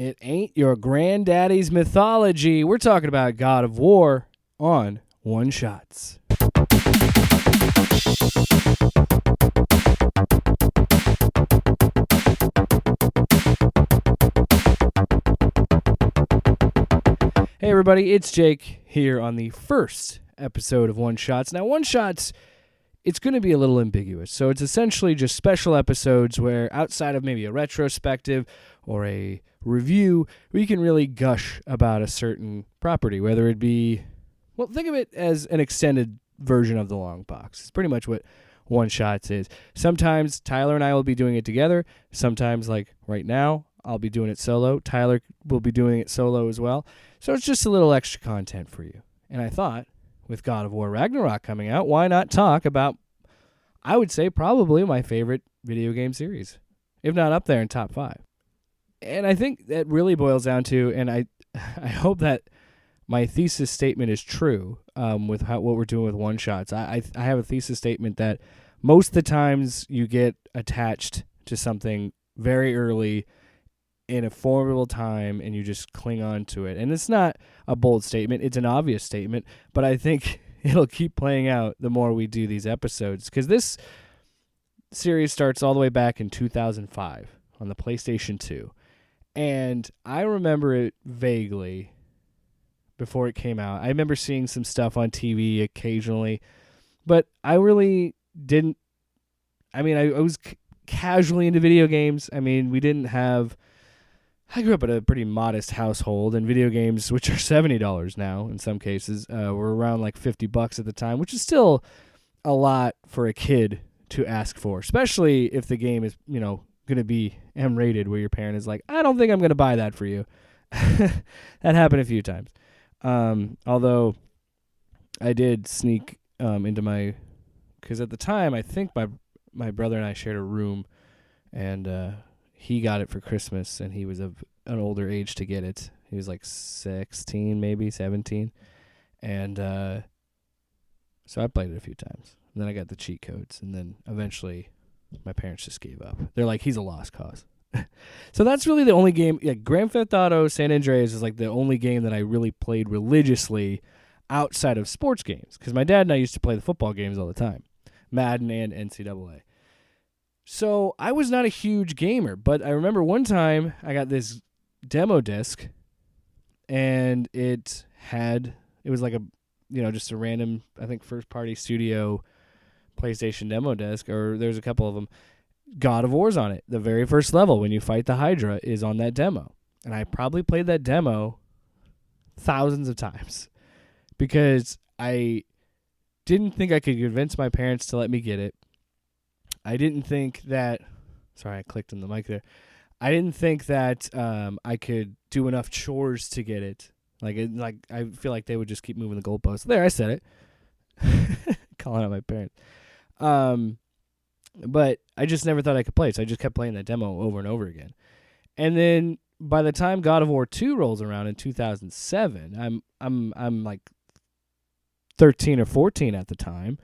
It ain't your granddaddy's mythology. We're talking about God of War on One Shots. Hey everybody, it's Jake here on the first episode of One Shots. Now, One Shots, it's going to be a little ambiguous. So it's essentially just special episodes where outside of maybe a retrospective or a review, we can really gush about a certain property, whether it be, well, think of it as an extended version of the long box. It's pretty much what One Shots is. Sometimes Tyler and I will be doing it together. Sometimes, like right now, I'll be doing it solo. Tyler will be doing it solo as well. So it's just a little extra content for you. And I thought, with God of War Ragnarok coming out, why not talk about, I would say, probably my favorite video game series, if not up there in top 5. And I think that really boils down to, and I hope that my thesis statement is true with what we're doing with One Shots. I have a thesis statement that most of the times you get attached to something very early in a formidable time and you just cling on to it. And it's not a bold statement. It's an obvious statement. But I think it'll keep playing out the more we do these episodes. Because this series starts all the way back in 2005 on the PlayStation 2. And I remember it vaguely before it came out. I remember seeing some stuff on TV occasionally. But I really didn't. I mean, I was casually into video games. I mean, we didn't have. I grew up in a pretty modest household, and video games, which are $70 now in some cases, were around like $50 at the time, which is still a lot for a kid to ask for, especially if the game is, going to be M-rated, where your parent is like, I don't think I'm going to buy that for you. That happened a few times. Although I did sneak into my, because at the time I think my brother and I shared a room, and he got it for Christmas, and he was of an older age to get it. He was like 16, maybe 17. And so I played it a few times. And then I got the cheat codes. And then eventually my parents just gave up. They're like, he's a lost cause. So that's really the only game. Yeah, Grand Theft Auto San Andreas is like the only game that I really played religiously outside of sports games. Because my dad and I used to play the football games all the time. Madden and NCAA. So I was not a huge gamer, but I remember one time I got this demo disc, and it was like a, just a random, I think, first-party studio PlayStation demo disc, or there's a couple of them. God of War's on it. The very first level, when you fight the Hydra, is on that demo. And I probably played that demo thousands of times because I didn't think I could convince my parents to let me get it. I didn't think that, sorry, I clicked on the mic there. I didn't think that I could do enough chores to get it. Like I feel like they would just keep moving the goalposts. There, I said it. Calling out my parents. But I just never thought I could play it, so I just kept playing that demo over and over again. And then by the time God of War 2 rolls around in 2007, I'm like 13 or 14 at the time.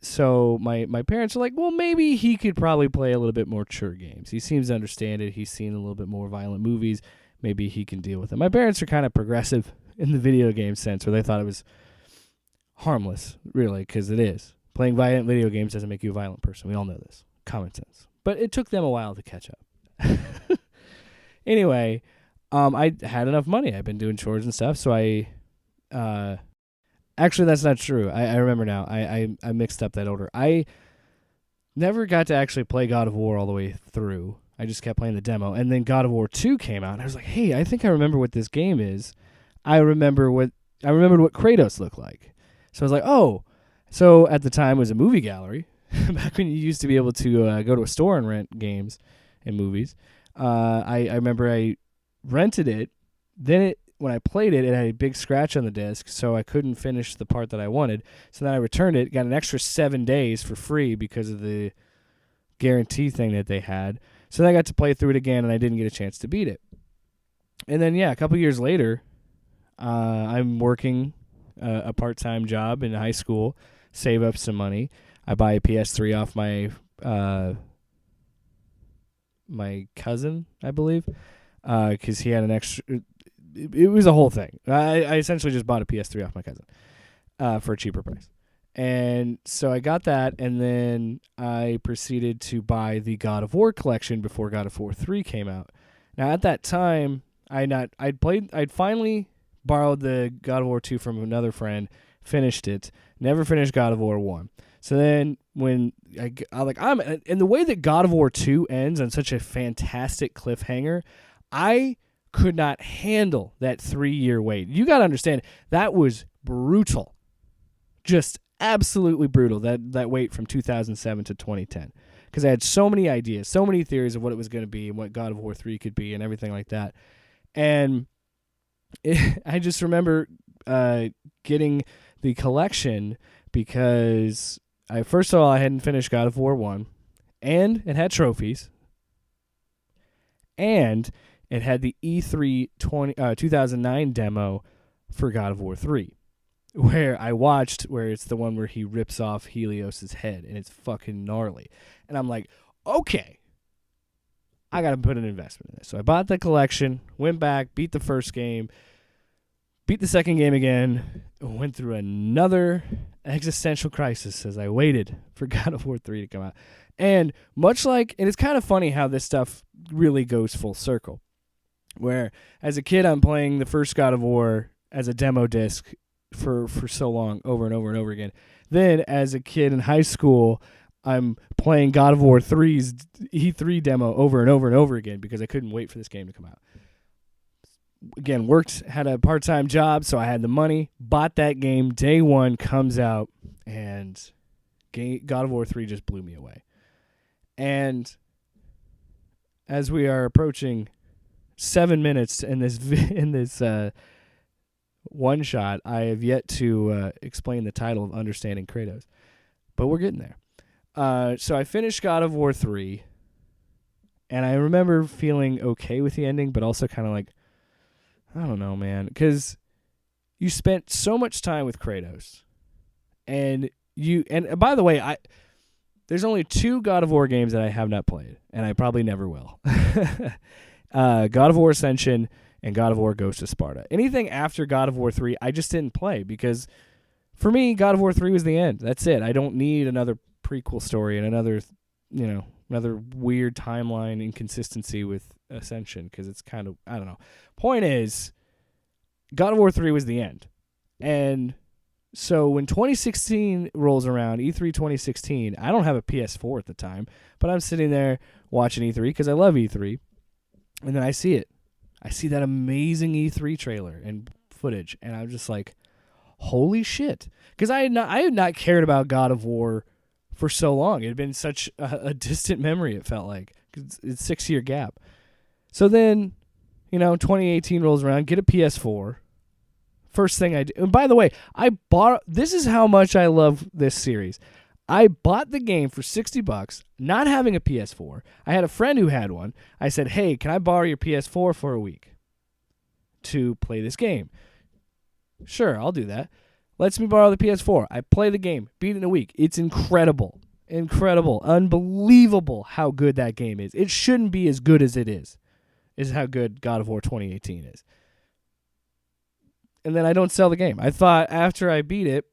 So my parents are like, well, maybe he could probably play a little bit more mature games. He seems to understand it. He's seen a little bit more violent movies. Maybe he can deal with it. My parents are kind of progressive in the video game sense, where they thought it was harmless, really, because it is. Playing violent video games doesn't make you a violent person. We all know this. Common sense. But it took them a while to catch up. Anyway, I had enough money. I've been doing chores and stuff, so actually, that's not true. I remember now. I mixed up that order. I never got to actually play God of War all the way through. I just kept playing the demo. And then God of War 2 came out, and I was like, hey, I think I remember what this game is. I remembered what Kratos looked like. So I was like, oh. So at the time, it was a movie gallery. Back when you used to be able to go to a store and rent games and movies. I remember I rented it. Then when I played it, it had a big scratch on the disc, so I couldn't finish the part that I wanted. So then I returned it, got an extra 7 days for free because of the guarantee thing that they had. So then I got to play through it again, and I didn't get a chance to beat it. And then, a couple years later, I'm working a part-time job in high school, save up some money. I buy a PS3 off my cousin, I believe. because he had an extra. It was a whole thing. I essentially just bought a PS3 off my cousin for a cheaper price. And so I got that, and then I proceeded to buy the God of War collection before God of War 3 came out. Now, at that time, I'd finally borrowed the God of War 2 from another friend, finished it, never finished God of War 1. So then when and the way that God of War 2 ends on such a fantastic cliffhanger, I could not handle that 3-year wait. You got to understand, that was brutal. Just absolutely brutal, that wait from 2007 to 2010. Because I had so many ideas, so many theories of what it was going to be and what God of War 3 could be and everything like that. And I just remember getting the collection because first of all, I hadn't finished God of War 1, and it had trophies, and it had the E3 2009 demo for God of War 3, where I watched, where it's the one where he rips off Helios's head, and it's fucking gnarly. And I'm like, okay, I got to put an investment in this. So I bought the collection, went back, beat the first game, beat the second game again, went through another existential crisis as I waited for God of War 3 to come out. And and it's kind of funny how this stuff really goes full circle, where as a kid I'm playing the first God of War as a demo disc for so long, over and over and over again. Then as a kid in high school, I'm playing God of War 3's E3 demo over and over and over again because I couldn't wait for this game to come out. Again, had a part-time job, so I had the money, bought that game, day one comes out, and God of War 3 just blew me away. And as we are approaching 7 minutes in this one shot, I have yet to explain the title of Understanding Kratos, but we're getting there. So I finished God of War 3, and I remember feeling okay with the ending, but also kind of like, I don't know, man, because you spent so much time with Kratos, and by the way, there's only 2 God of War games that I have not played, and I probably never will. God of War Ascension and God of War Ghost of Sparta. Anything after God of War 3, I just didn't play because for me, God of War 3 was the end. That's it. I don't need another prequel story and another weird timeline inconsistency with Ascension because it's kind of, I don't know. Point is, God of War 3 was the end. And so when 2016 rolls around, E3 2016, I don't have a PS4 at the time, but I'm sitting there watching E3 because I love E3. And then I see it. I see that amazing E3 trailer and footage, and I'm just like, holy shit. Because I had not cared about God of War for so long. It had been such a distant memory, it felt like. It's a 6-year gap. So then, 2018 rolls around, get a PS4. First thing I do, and by the way, this is how much I love this series. I bought the game for $60, not having a PS4. I had a friend who had one. I said, hey, can I borrow your PS4 for a week to play this game? Sure, I'll do that. Lets me borrow the PS4. I play the game, beat it in a week. It's incredible. Incredible. Unbelievable how good that game is. It shouldn't be as good as it is how good God of War 2018 is. And then I don't sell the game. I thought after I beat it,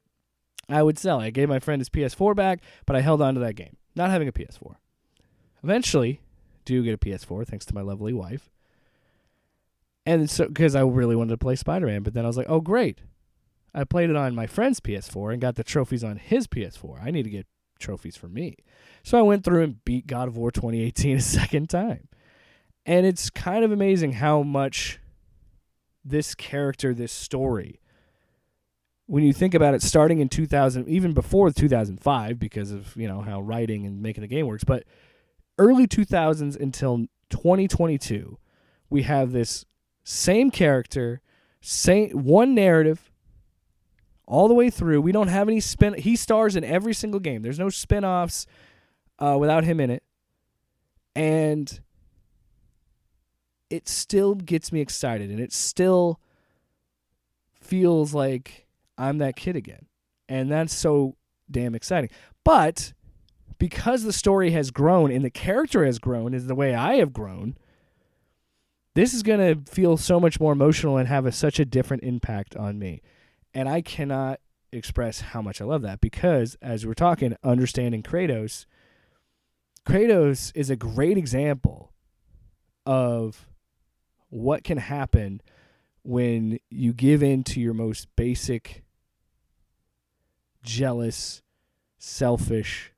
I would sell it. I gave my friend his PS4 back, but I held on to that game, not having a PS4. Eventually, do get a PS4 thanks to my lovely wife. And so, because I really wanted to play Spider-Man, but then I was like, oh, great. I played it on my friend's PS4 and got the trophies on his PS4. I need to get trophies for me. So I went through and beat God of War 2018 a second time. And it's kind of amazing how much this character, this story, when you think about it, starting in 2000, even before 2005, because of how writing and making the game works, but early 2000s until 2022, we have this same character, one narrative, all the way through. We don't have any he stars in every single game. There's no spin-offs without him in it, and it still gets me excited, and it still feels like I'm that kid again. And that's so damn exciting. But because the story has grown and the character has grown is the way I have grown, this is going to feel so much more emotional and have such a different impact on me. And I cannot express how much I love that, because as we're talking, understanding Kratos is a great example of what can happen when you give in to your most basic, jealous, selfish,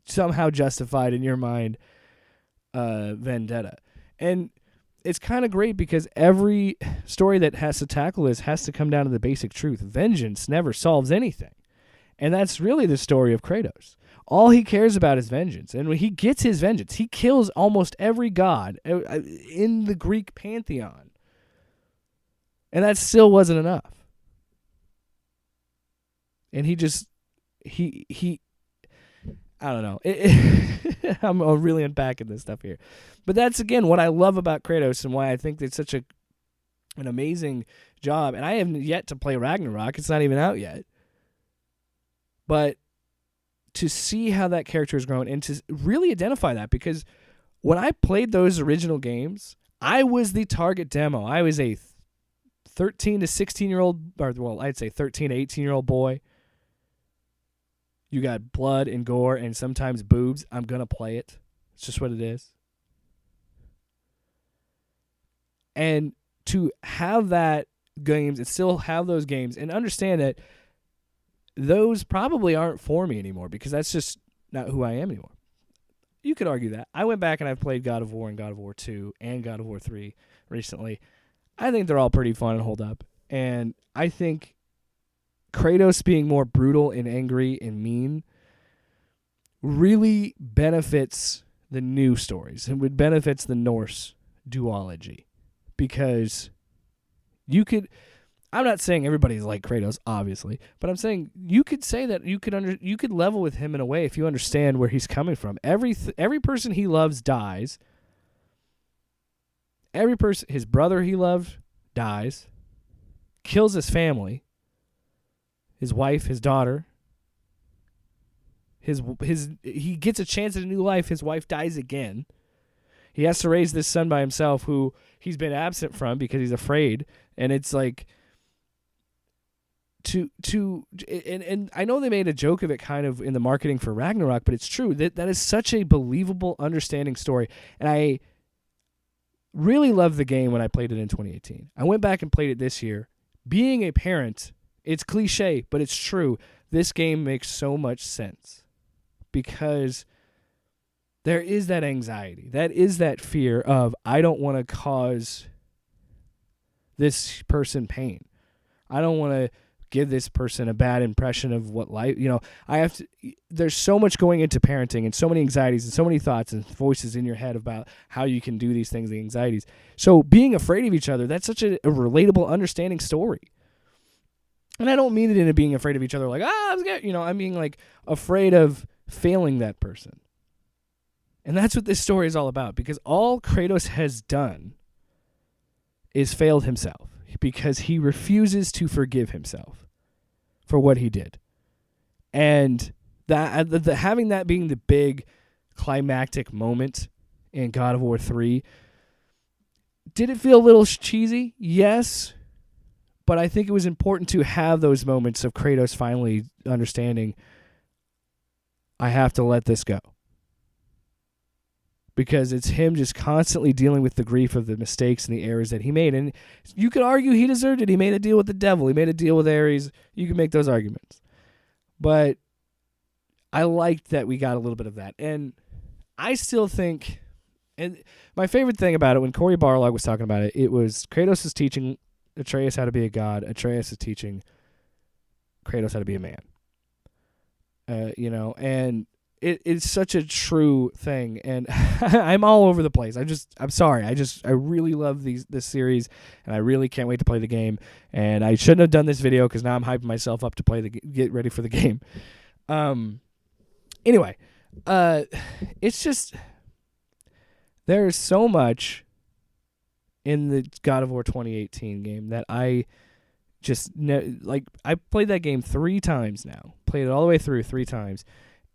somehow justified in your mind vendetta. And it's kind of great because every story that has to tackle this has to come down to the basic truth. Vengeance never solves anything. And that's really the story of Kratos. All he cares about is vengeance. And when he gets his vengeance, he kills almost every god in the Greek pantheon. And that still wasn't enough. And he I don't know. I'm really unpacking this stuff here. But that's, again, what I love about Kratos and why I think it's such an amazing job. And I haven't yet to play Ragnarok. It's not even out yet. But to see how that character has grown and to really identify that, because when I played those original games, I was the target demo. I was a 13 to 16-year-old, or well, I'd say 13 to 18-year-old boy. You got blood and gore and sometimes boobs. I'm going to play it. It's just what it is. And to have that games and still have those games and understand that those probably aren't for me anymore, because that's just not who I am anymore. You could argue that. I went back and I've played God of War and God of War 2 and God of War 3 recently. I think they're all pretty fun and hold up. And I think Kratos being more brutal and angry and mean really benefits the new stories and would benefits the Norse duology, because you could, I'm not saying everybody's like Kratos, obviously, but I'm saying you could say that you could level with him in a way if you understand where he's coming from. Every person he loves dies. Every person, his brother he loved dies, kills his family, his wife, his daughter. He gets a chance at a new life. His wife dies again. He has to raise this son by himself, who he's been absent from because he's afraid. And it's like, and I know they made a joke of it kind of in the marketing for Ragnarok, but it's true. That is such a believable, understanding story. And I really loved the game when I played it in 2018. I went back and played it this year. Being a parent, it's cliche, but it's true. This game makes so much sense because there is that anxiety. That is that fear of, I don't want to cause this person pain. I don't want to give this person a bad impression of what life, there's so much going into parenting and so many anxieties and so many thoughts and voices in your head about how you can do these things, the anxieties. So being afraid of each other, that's such a relatable, understanding story. And I don't mean it in being afraid of each other like, I'm scared. I mean like afraid of failing that person. And that's what this story is all about, because all Kratos has done is failed himself because he refuses to forgive himself for what he did. And that having that being the big climactic moment in God of War 3, did it feel a little cheesy? Yes. But I think it was important to have those moments of Kratos finally understanding, I have to let this go. Because it's him just constantly dealing with the grief of the mistakes and the errors that he made. And you could argue he deserved it. He made a deal with the devil. He made a deal with Ares. You can make those arguments. But I liked that we got a little bit of that. And I still think, and my favorite thing about it, when Corey Barlog was talking about it, it was Kratos is teaching Atreus how to be a god. Atreus is teaching Kratos how to be a man. And it's such a true thing, and I'm all over the place. I'm sorry. I really love this series, and I really can't wait to play the game. And I shouldn't have done this video because now I'm hyping myself up to get ready for the game. Anyway, it's just there's so much in the God of War 2018 game that I just I played that game 3 times now. Played it all the way through 3 times.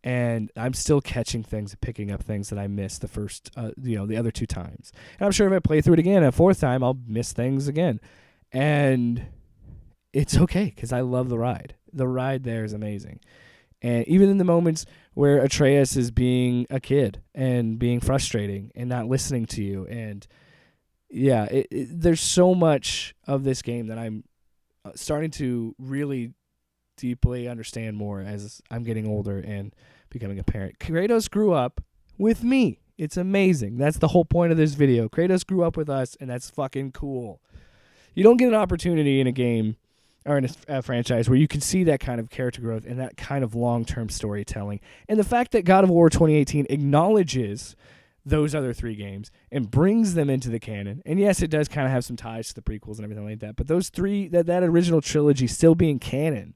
And I'm still catching things and picking up things that I missed the first, the other 2 times. And I'm sure if I play through it again a 4th time, I'll miss things again. And it's okay because I love the ride. The ride there is amazing. And even in the moments where Atreus is being a kid and being frustrating and not listening to you. And yeah, there's so much of this game that I'm starting to really deeply understand more as I'm getting older and becoming a parent. Kratos grew up with me. It's amazing. That's the whole point of this video. Kratos grew up with us, and that's fucking cool. You don't get an opportunity in a game or in a franchise where you can see that kind of character growth and that kind of long-term storytelling. And the fact that God of War 2018 acknowledges those other 3 games and brings them into the canon. And yes, it does kind of have some ties to the prequels and everything like that, but those 3, that original trilogy still being canon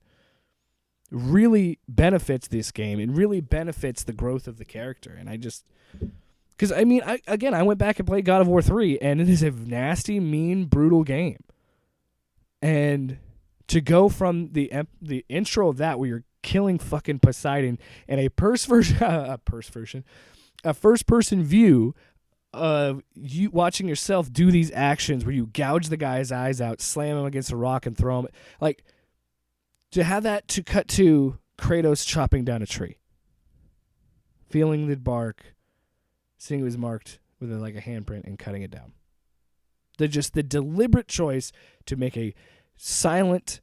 really benefits this game and really benefits the growth of the character. And I just... Because, I mean, I went back and played God of War 3, and it is a nasty, mean, brutal game. And to go from the intro of that, where you're killing fucking Poseidon, and a first-person view of you watching yourself do these actions where you gouge the guy's eyes out, slam him against a rock, and throw him... Like, to have that to cut to Kratos chopping down a tree, feeling the bark, seeing it was marked with a handprint and cutting it down. The deliberate choice to make a silent,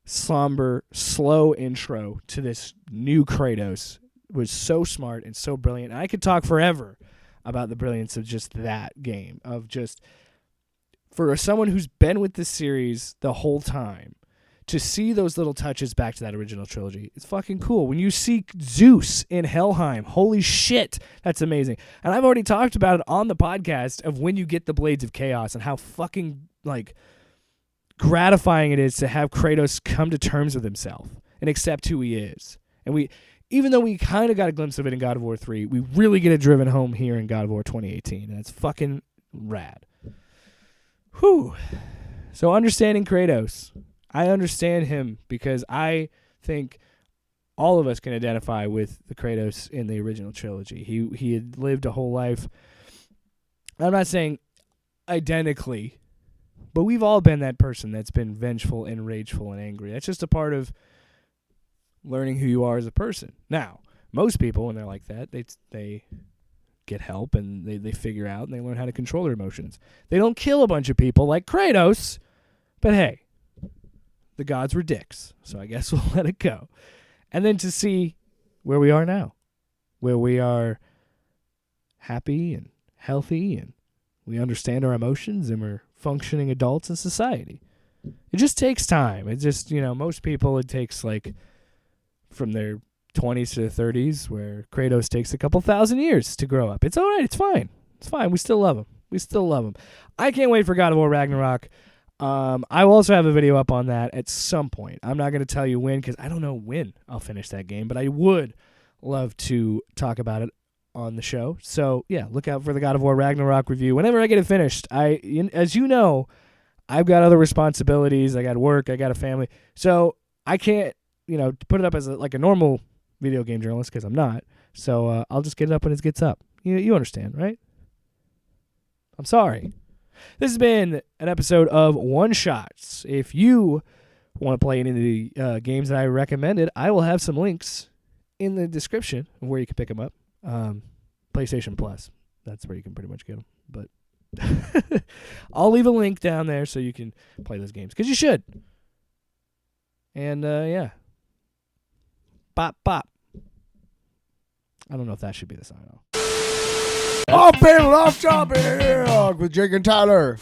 somber, slow intro to this new Kratos was so smart and so brilliant. And I could talk forever about the brilliance of just that game, of just, for someone who's been with this series the whole time, to see those little touches back to that original trilogy, it's fucking cool. When you see Zeus in Helheim, holy shit, that's amazing. And I've already talked about it on the podcast of when you get the Blades of Chaos and how fucking, gratifying it is to have Kratos come to terms with himself and accept who he is. And even though we kind of got a glimpse of it in God of War 3, we really get it driven home here in God of War 2018, and it's fucking rad. Whew. So understanding Kratos... I understand him because I think all of us can identify with the Kratos in the original trilogy. He had lived a whole life. I'm not saying identically, but we've all been that person that's been vengeful and rageful and angry. That's just a part of learning who you are as a person. Now, most people, when they're like that, they get help and they figure out and they learn how to control their emotions. They don't kill a bunch of people like Kratos, but hey, the gods were dicks, so I guess we'll let it go. And then to see where we are now, where we are happy and healthy and we understand our emotions and we're functioning adults in society. It just takes time. It just, most people it takes from their 20s to their 30s, where Kratos takes a couple thousand years to grow up. It's all right. It's fine. It's fine. We still love him. I can't wait for God of War Ragnarok. I will also have a video up on that at some point. I'm not going to tell you when because I don't know when I'll finish that game, but I would love to talk about it on the show. So, yeah, look out for the God of War Ragnarok review. Whenever I get it finished, as you know, I've got other responsibilities. I got work. I got a family. So I can't, put it up as a normal video game journalist because I'm not. So I'll just get it up when it gets up. You understand, right? I'm sorry. This has been an episode of One Shots. If you want to play any of the games that I recommended, I will have some links in the description of where you can pick them up. PlayStation Plus, that's where you can pretty much get them. But I'll leave a link down there so you can play those games, because you should. And, yeah. Bop, bop. I don't know if that should be the sign-off. Off panel, off topic with Jake and Tyler.